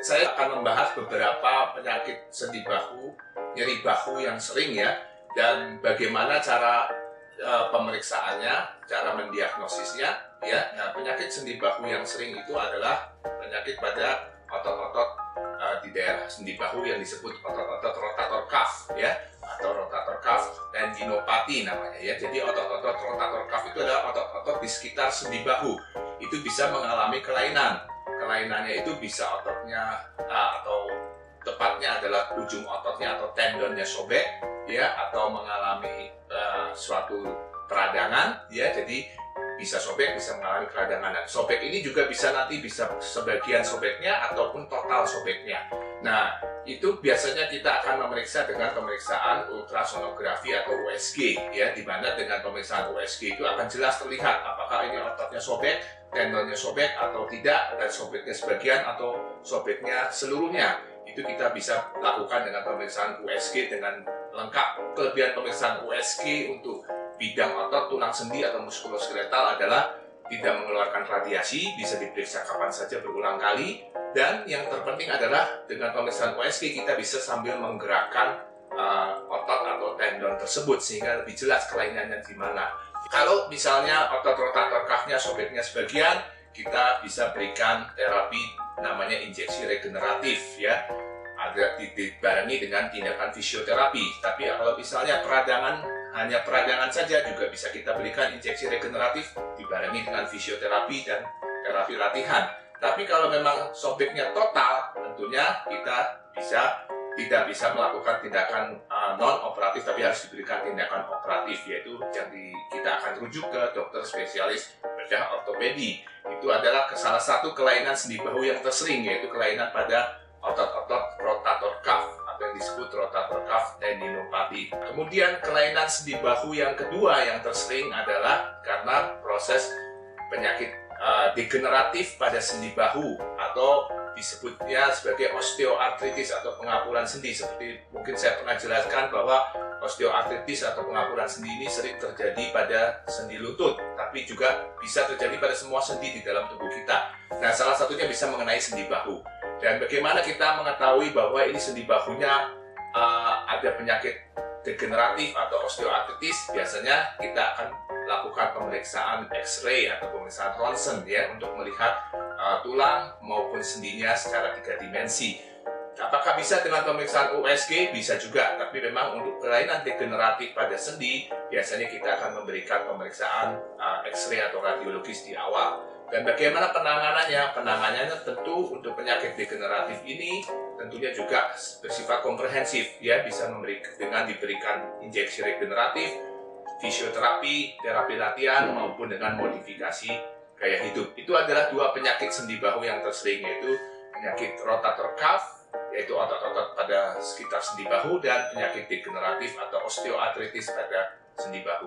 Saya akan membahas beberapa penyakit sendi bahu, nyeri bahu yang sering ya, dan bagaimana cara pemeriksaannya, cara mendiagnosisnya ya. Nah, penyakit sendi bahu yang sering itu adalah penyakit pada otot-otot di daerah sendi bahu yang disebut otot-otot rotator cuff ya, atau rotator cuff tendinopati namanya ya. Jadi otot-otot rotator cuff itu adalah otot-otot di sekitar sendi bahu. Itu bisa mengalami kelainan. Kelainannya itu bisa ototnya atau tepatnya adalah ujung ototnya atau tendonnya sobek ya, atau mengalami suatu peradangan ya. Jadi bisa sobek, bisa mengalami peradangan. Dan sobek ini juga bisa nanti bisa sebagian sobeknya ataupun total sobeknya. Nah, itu biasanya kita akan memeriksa dengan pemeriksaan ultrasonografi atau USG ya, di mana dengan pemeriksaan USG itu akan jelas terlihat apakah ini ototnya sobek, tendonnya sobek atau tidak, dan sobeknya sebagian atau sobeknya seluruhnya. Itu kita bisa lakukan dengan pemeriksaan USG dengan lengkap. Kelebihan pemeriksaan USG untuk bidang otot, tulang sendi atau muskuloskeletal adalah tidak mengeluarkan radiasi, bisa diperiksa kapan saja berulang kali, dan yang terpenting adalah dengan pemeriksaan USG kita bisa sambil menggerakkan otot atau tendon tersebut sehingga lebih jelas kelainannya di mana. Kalau misalnya otot rotator cuff-nya sobeknya sebagian, kita bisa berikan terapi namanya injeksi regeneratif ya, agak dibarengi dengan tindakan fisioterapi. Tapi kalau misalnya hanya peradangan saja, juga bisa kita berikan injeksi regeneratif dibarengi dengan fisioterapi dan terapi latihan. Tapi kalau memang sobeknya total, tentunya kita tidak bisa melakukan tindakan non-operatif, tapi harus diberikan tindakan operatif, yaitu yang kita akan rujuk ke dokter spesialis bedah ortopedi. Itu adalah salah satu kelainan sendi bahu yang tersering, yaitu kelainan pada otot-otot rotator cuff atau yang disebut rotator cuff tendinopati. Kemudian kelainan sendi bahu yang kedua yang tersering adalah karena proses penyakit degeneratif pada sendi bahu atau disebutnya sebagai osteoartritis atau pengapuran sendi. Seperti mungkin saya pernah jelaskan bahwa osteoartritis atau pengapuran sendi ini sering terjadi pada sendi lutut, tapi juga bisa terjadi pada semua sendi di dalam tubuh kita. Nah, salah satunya bisa mengenai sendi bahu. Dan bagaimana kita mengetahui bahwa ini sendi bahunya ada penyakit degeneratif atau osteoartritis? Biasanya kita akan lakukan pemeriksaan X-ray atau pemeriksaan ronsen ya, untuk melihat tulang maupun sendinya secara 3 dimensi. Apakah bisa dengan pemeriksaan USG? Bisa juga, tapi memang untuk kelainan degeneratif pada sendi biasanya kita akan memberikan pemeriksaan X-ray atau radiologis di awal. Dan bagaimana penanganannya? Penanganannya tentu untuk penyakit degeneratif ini tentunya juga bersifat komprehensif ya, bisa dengan diberikan injeksi regeneratif, fisioterapi, terapi latihan, maupun dengan modifikasi gaya hidup. Itu adalah 2 penyakit sendi bahu yang tersering, yaitu penyakit rotator cuff, yaitu otot-otot pada sekitar sendi bahu, dan penyakit degeneratif atau osteoartritis pada sendi bahu.